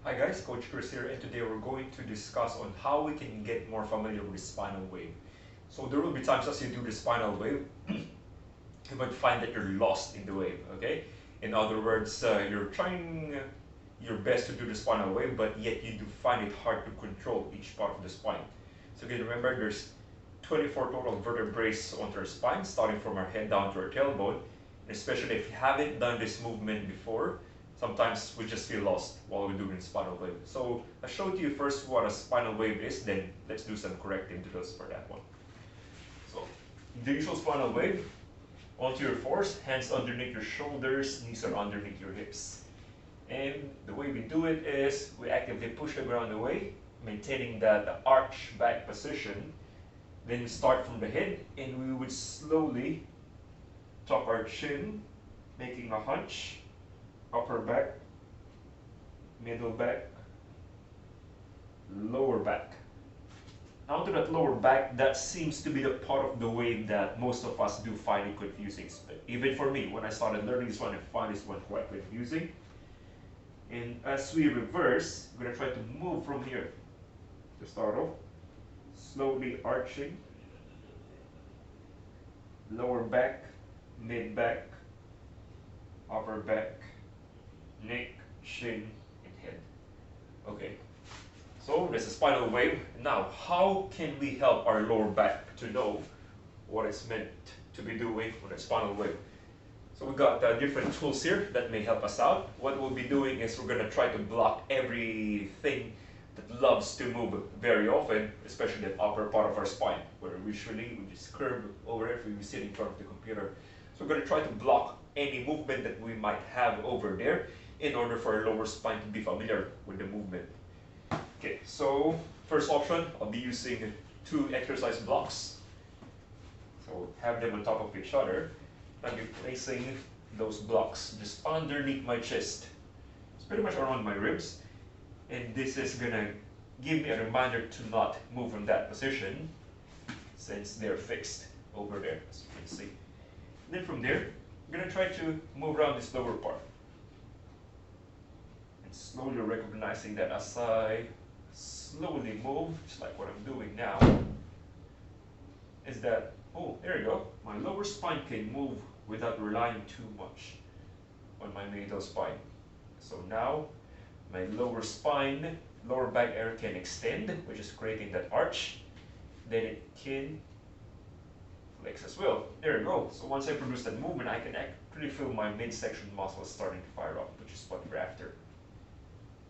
Hi guys, Coach Chris here, and today we're going to discuss on how we can get more familiar with the spinal wave. So there will be times as you do the spinal wave, you might find that you're lost in the wave, okay? In other words, you're trying your best to do the spinal wave, but yet you do find it hard to control each part of the spine. So again, remember there's 24 total vertebrae onto our spine, starting from our head down to our tailbone. And especially if you haven't done this movement before, sometimes we just feel lost while we're doing spinal wave. So I showed you first what a spinal wave is, then let's do some corrective drills for that one. So the usual spinal wave, onto your fours, hands underneath your shoulders, knees are underneath your hips. And the way we do it is we actively push the ground away, maintaining that arch back position. Then we start from the head and we would slowly tuck our chin, making a hunch, upper back, middle back, lower back. Now to that lower back, that seems to be the part of the wave that most of us do find it confusing. Even for me, when I started learning this one, I find this one quite confusing. And as we reverse, we're going to try to move from here. To start off, slowly arching, lower back, mid back, upper back, neck, chin, and head. Okay, so there's a spinal wave. Now, how can we help our lower back to know what it's meant to be doing with a spinal wave? So we've got different tools here that may help us out. What we'll be doing is we're going to try to block everything that loves to move very often, especially the upper part of our spine, where usually we just curve over if we sit in front of the computer. So we're going to try to block any movement that we might have over there in order for our lower spine to be familiar with the movement. Okay, so first option, I'll be using 2 exercise blocks. So have them on top of each other. I'll be placing those blocks just underneath my chest. It's pretty much around my ribs. And this is gonna give me a reminder to not move from that position since they're fixed over there, as you can see. And then from there, I'm gonna try to move around this lower part. And slowly recognizing that as I slowly move, just like what I'm doing now, is that, oh, there you go. My lower spine can move without relying too much on my middle spine. So now, my lower spine, lower back area can extend, which is creating that arch. Then it can flex as well. There you go. So once I produce that movement, I can actually feel my midsection muscles starting to fire up, which is what we're after.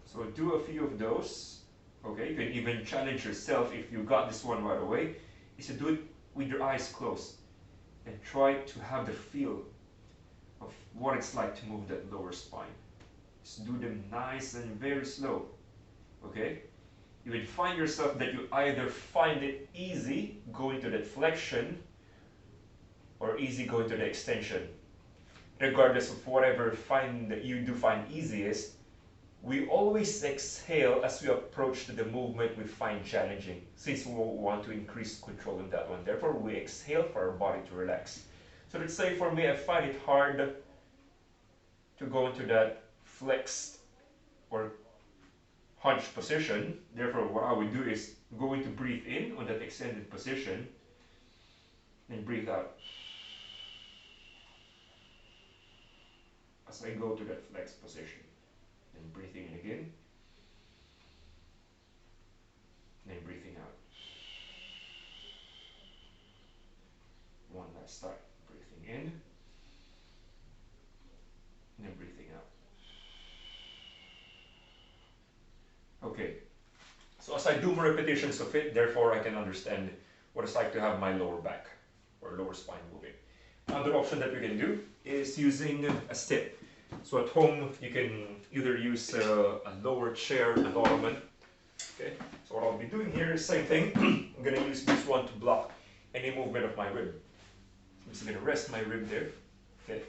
So do a few of those. Okay, you can even challenge yourself if you got this one right away, is to do it with your eyes closed and try to have the feel of what it's like to move that lower spine. Just do them nice and very slow, okay? You will find yourself that you either find it easy going to that flexion or easy going to the extension. Regardless of whatever that you do find easiest, we always exhale as we approach to the movement we find challenging, since we want to increase control in that one. Therefore, we exhale for our body to relax. So let's say for me, I find it hard to go into that flexed or hunched position. Therefore, what I would do is going to breathe in on that extended position and breathe out as I go to that flexed position. Then breathing in again, then breathing out. One last time, breathing in, then breathing out. Okay, so as I do more repetitions of it, therefore I can understand what it's like to have my lower back or lower spine moving. Another option that we can do is using a step. So at home, you can either use a lower chair, an ottoman. Okay, so what I'll be doing here is same thing. I'm going to use this one to block any movement of my rib. I'm just going to rest my rib there. Okay,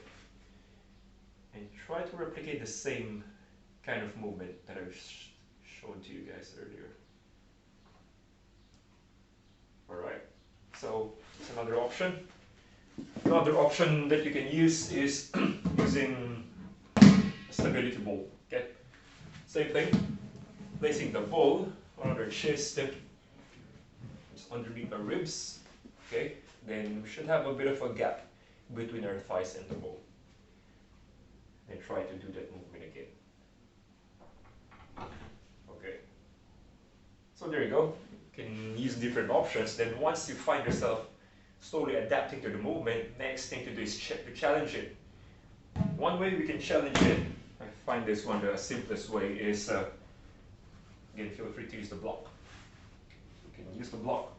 and try to replicate the same kind of movement that I've shown to you guys earlier. Alright, so it's another option. Another option that you can use is using a stability ball. Okay, same thing. placing the ball on our chest, just underneath our ribs. Okay, then we should have a bit of a gap between our thighs and the ball. Then try to do that movement again. Okay. So there you go. You can use different options. Then once you find yourself slowly adapting to the movement, next thing to do is to challenge it. One way we can challenge it, I find this one the simplest way, is again, feel free to use the block. You can use the block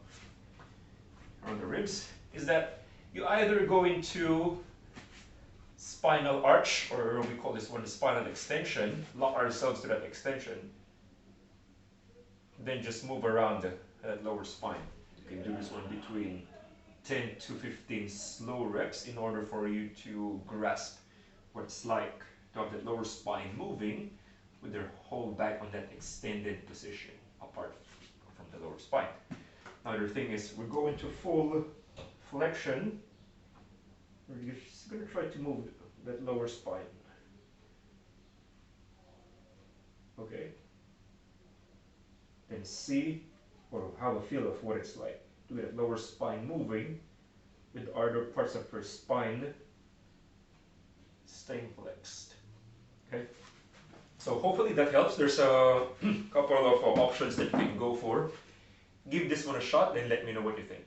around the ribs. Is that you either go into spinal arch, or we call this one the spinal extension, lock ourselves to that extension, then just move around that lower spine. You can do this one between 10 to 15 slow reps in order for you to grasp what it's like to have that lower spine moving with their whole back on that extended position apart from the lower spine. Another thing is we're going to full flexion. We're just going to try to move that lower spine. Okay. Then see or have a feel of what it's like to get that lower spine moving with other parts of your spine staying flexed. Okay. So hopefully that helps. There's a couple of options that you can go for. Give this one a shot and let me know what you think.